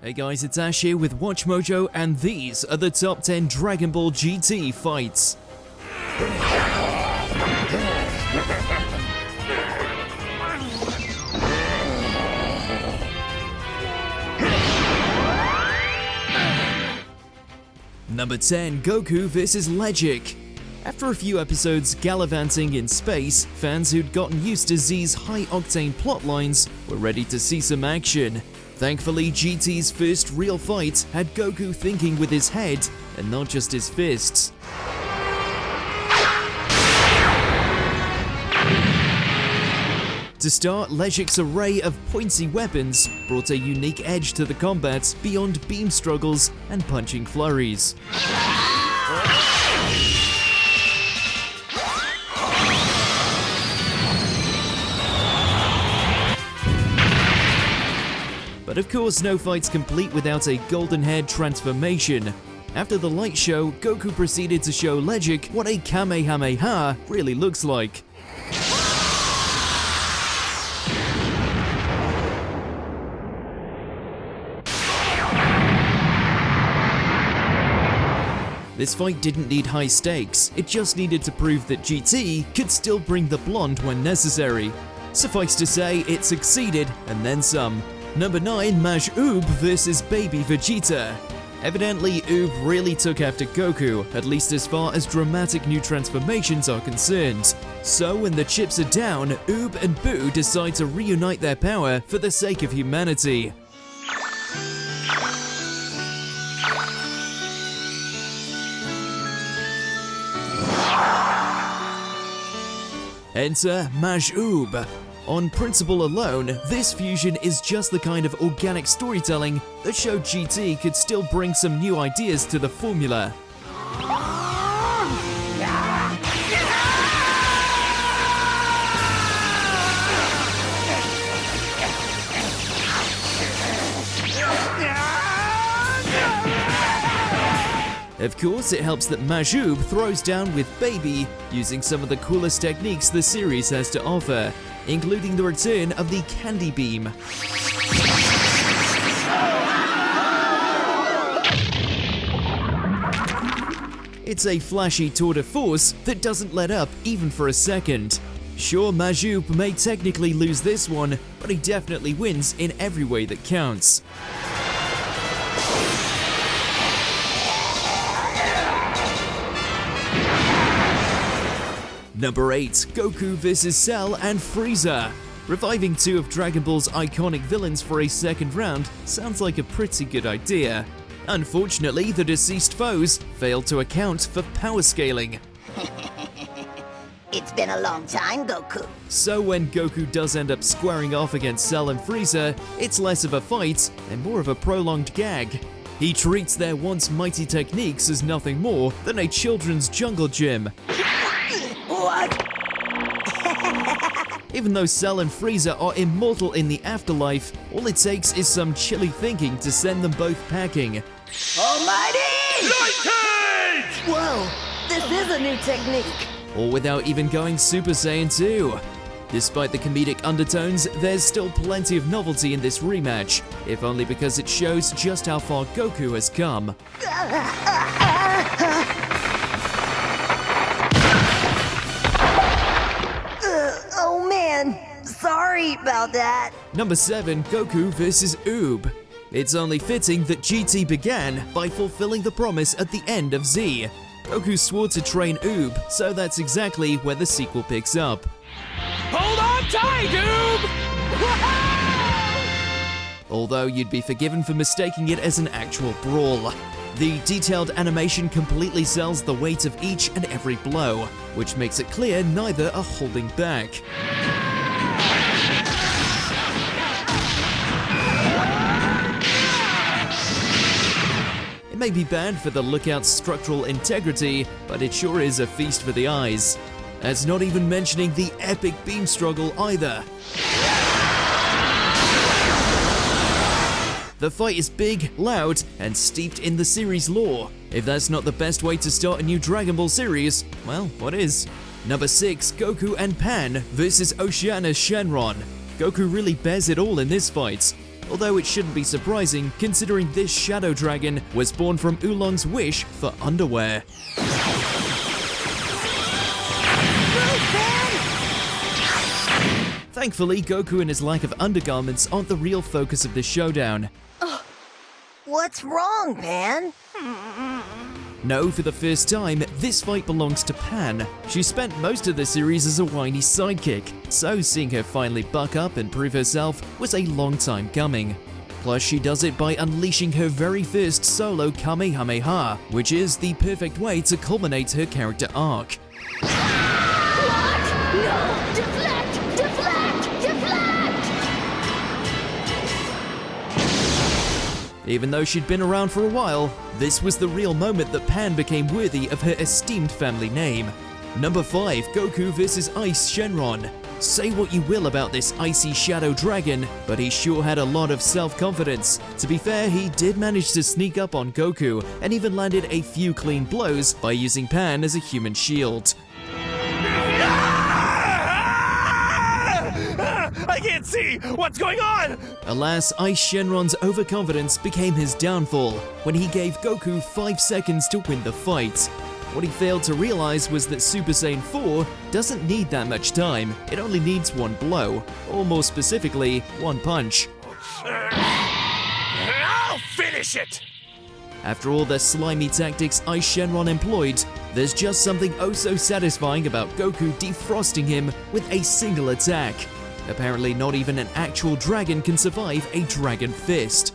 Hey guys, it's Ash here with WatchMojo, and these are the top 10 Dragon Ball GT fights. Number 10, Goku vs. Legic. After a few episodes gallivanting in space, fans who'd gotten used to Z's high-octane plotlines were ready to see some action. Thankfully, GT's first real fight had Goku thinking with his head and not just his fists. To start, Legic's array of pointy weapons brought a unique edge to the combat beyond beam struggles and punching flurries. But of course, no fight's complete without a golden head transformation. After the light show, Goku proceeded to show Legic what a Kamehameha really looks like. This fight didn't need high stakes, it just needed to prove that GT could still bring the blonde when necessary. Suffice to say, it succeeded, and then some. Number 9, MAJUUB vs. Baby Vegeta. Evidently, Oob really took after Goku, at least as far as dramatic new transformations are concerned. So when the chips are down, Oob and Boo decide to reunite their power for the sake of humanity. Enter MAJUUB. On principle alone, this fusion is just the kind of organic storytelling that showed GT could still bring some new ideas to the formula. Of course, it helps that MAJUUB throws down with Baby, using some of the coolest techniques the series has to offer, including the return of the Candy Beam. It's a flashy tour de force that doesn't let up even for a second. Sure, MAJUUB may technically lose this one, but he definitely wins in every way that counts. Number 8, Goku vs. Cell and Frieza. Reviving two of Dragon Ball's iconic villains for a second round sounds like a pretty good idea. Unfortunately, the deceased foes failed to account for power scaling. It's been a long time, Goku. So when Goku does end up squaring off against Cell and Frieza, it's less of a fight and more of a prolonged gag. He treats their once mighty techniques as nothing more than a children's jungle gym. What? Even though Cell and Frieza are immortal in the afterlife, all it takes is some chilly thinking to send them both packing. Almighty! Light Cage! Whoa, this is a new technique. All without even going Super Saiyan 2. Despite the comedic undertones, there's still plenty of novelty in this rematch, if only because it shows just how far Goku has come. Oh man, sorry about that. Number 7, Goku vs. Oob. It's only fitting that GT began by fulfilling the promise at the end of Z. Goku swore to train Oob, so that's exactly where the sequel picks up. Hold on tight, Oob! Although you'd be forgiven for mistaking it as an actual brawl. The detailed animation completely sells the weight of each and every blow, which makes it clear neither are holding back. It may be bad for the Lookout's structural integrity, but it sure is a feast for the eyes. That's not even mentioning the epic beam struggle either. The fight is big, loud, and steeped in the series lore. If that's not the best way to start a new Dragon Ball series, well, what is? Number 6, Goku and Pan vs OCEANUS Shenron. Goku really bears it all in this fight, although it shouldn't be surprising considering this shadow dragon was born from Oolong's wish for underwear. Thankfully, Goku and his lack of undergarments aren't the real focus of this showdown. What's wrong, Pan? No, for the first time, this fight belongs to Pan. She spent most of the series as a whiny sidekick, so seeing her finally buck up and prove herself was a long time coming. Plus, she does it by unleashing her very first solo Kamehameha, which is the perfect way to culminate her character arc. What? No! Deflect! Deflect! Deflect! Even though she'd been around for a while, this was the real moment that Pan became worthy of her esteemed family name. Number 5, Goku vs Ice Shenron. Say what you will about this icy shadow dragon, but he sure had a lot of self-confidence. To be fair, he did manage to sneak up on Goku and even landed a few clean blows by using Pan as a human shield. I can't see! What's going on? Alas, Ice Shenron's overconfidence became his downfall when he gave Goku 5 seconds to win the fight. What he failed to realize was that Super Saiyan 4 doesn't need that much time, it only needs one blow, or more specifically, one punch. I'll finish it! After all the slimy tactics Ice Shenron employed, there's just something oh so satisfying about Goku defrosting him with a single attack. Apparently not even an actual dragon can survive a dragon fist.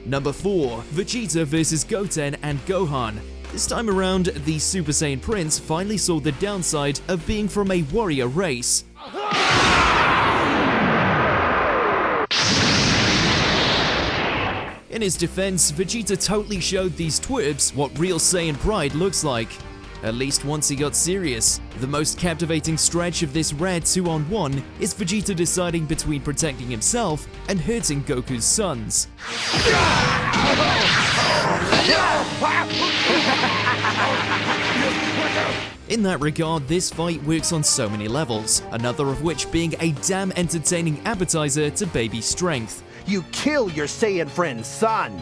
Number 4, Vegeta vs Goten and Gohan. This time around, the Super Saiyan Prince finally saw the downside of being from a warrior race. In his defense, Vegeta totally showed these twerps what real Saiyan pride looks like. At least once he got serious. The most captivating stretch of this rare 2-on-1 is Vegeta deciding between protecting himself and hurting Goku's sons. In that regard, this fight works on so many levels, another of which being a damn entertaining appetizer to baby strength. You kill your Saiyan friend's son.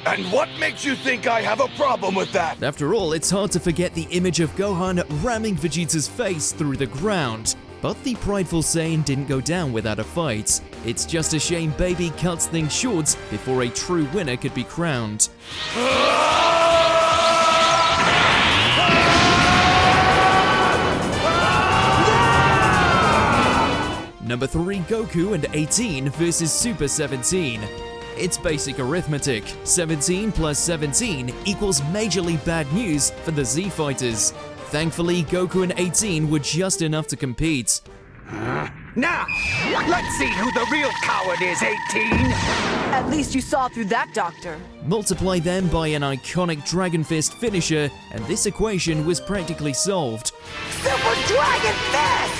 And what makes you think I have a problem with that? After all, it's hard to forget the image of Gohan ramming Vegeta's face through the ground. But the prideful Saiyan didn't go down without a fight. It's just a shame Baby cuts things short before a true winner could be crowned. Number 3, Goku and 18 vs Super 17. It's basic arithmetic. 17 plus 17 equals majorly bad news for the Z fighters. Thankfully, Goku and 18 were just enough to compete. Now, let's see who the real coward is, 18! At least you saw through that, Doctor. Multiply them by an iconic Dragon Fist finisher, and this equation was practically solved. Super Dragon Fist!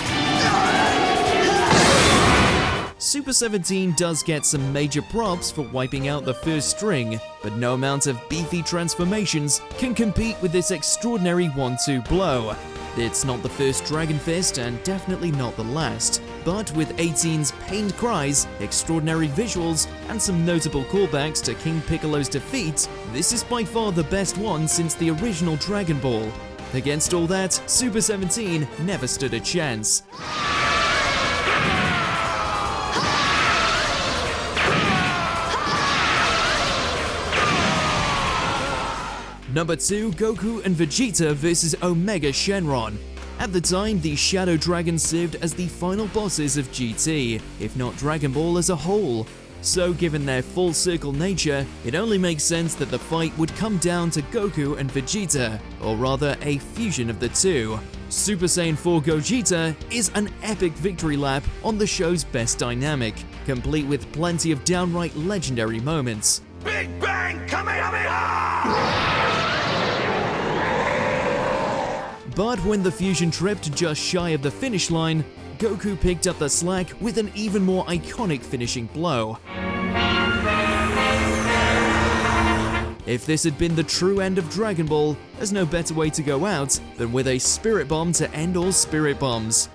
Super 17 does get some major props for wiping out the first string, but no amount of beefy transformations can compete with this extraordinary 1-2 blow. It's not the first Dragon Fist and definitely not the last, but with 18's pained cries, extraordinary visuals, and some notable callbacks to King Piccolo's defeat, this is by far the best one since the original Dragon Ball. Against all that, Super 17 never stood a chance. Number 2, Goku and Vegeta vs Omega Shenron. At the time, the Shadow Dragons served as the final bosses of GT, if not Dragon Ball as a whole. So given their full circle nature, it only makes sense that the fight would come down to Goku and Vegeta, or rather a fusion of the two. Super Saiyan 4 Gogeta is an epic victory lap on the show's best dynamic, complete with plenty of downright legendary moments. Big Bang Kamehameha! But when the fusion tripped just shy of the finish line, Goku picked up the slack with an even more iconic finishing blow. If this had been the true end of Dragon Ball, there's no better way to go out than with a Spirit Bomb to end all Spirit Bombs.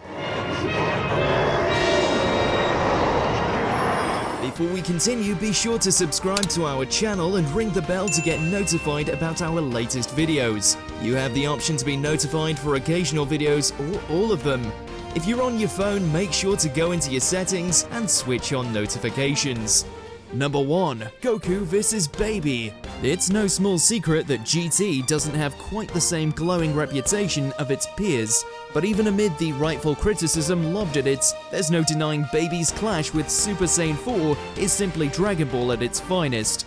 Before we continue, be sure to subscribe to our channel and ring the bell to get notified about our latest videos. You have the option to be notified for occasional videos or all of them. If you're on your phone, make sure to go into your settings and switch on notifications. Number 1. Goku vs. Baby. It's no small secret that GT doesn't have quite the same glowing reputation of its peers, but even amid the rightful criticism lobbed at it, there's no denying Baby's clash with Super Saiyan 4 is simply Dragon Ball at its finest.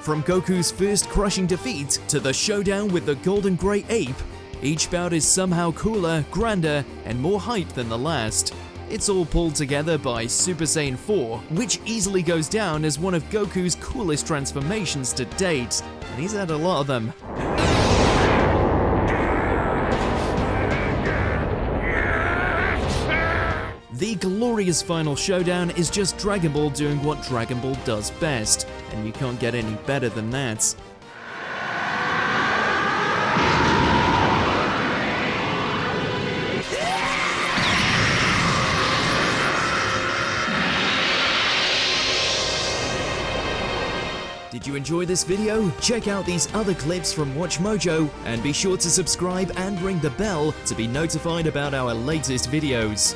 From Goku's first crushing defeat to the showdown with the Golden Grey Ape, each bout is somehow cooler, grander, and more hype than the last. It's all pulled together by Super Saiyan 4, which easily goes down as one of Goku's coolest transformations to date, and he's had a lot of them. The glorious final showdown is just Dragon Ball doing what Dragon Ball does best, and you can't get any better than that. Did you enjoy this video? Check out these other clips from WatchMojo, and be sure to subscribe and ring the bell to be notified about our latest videos.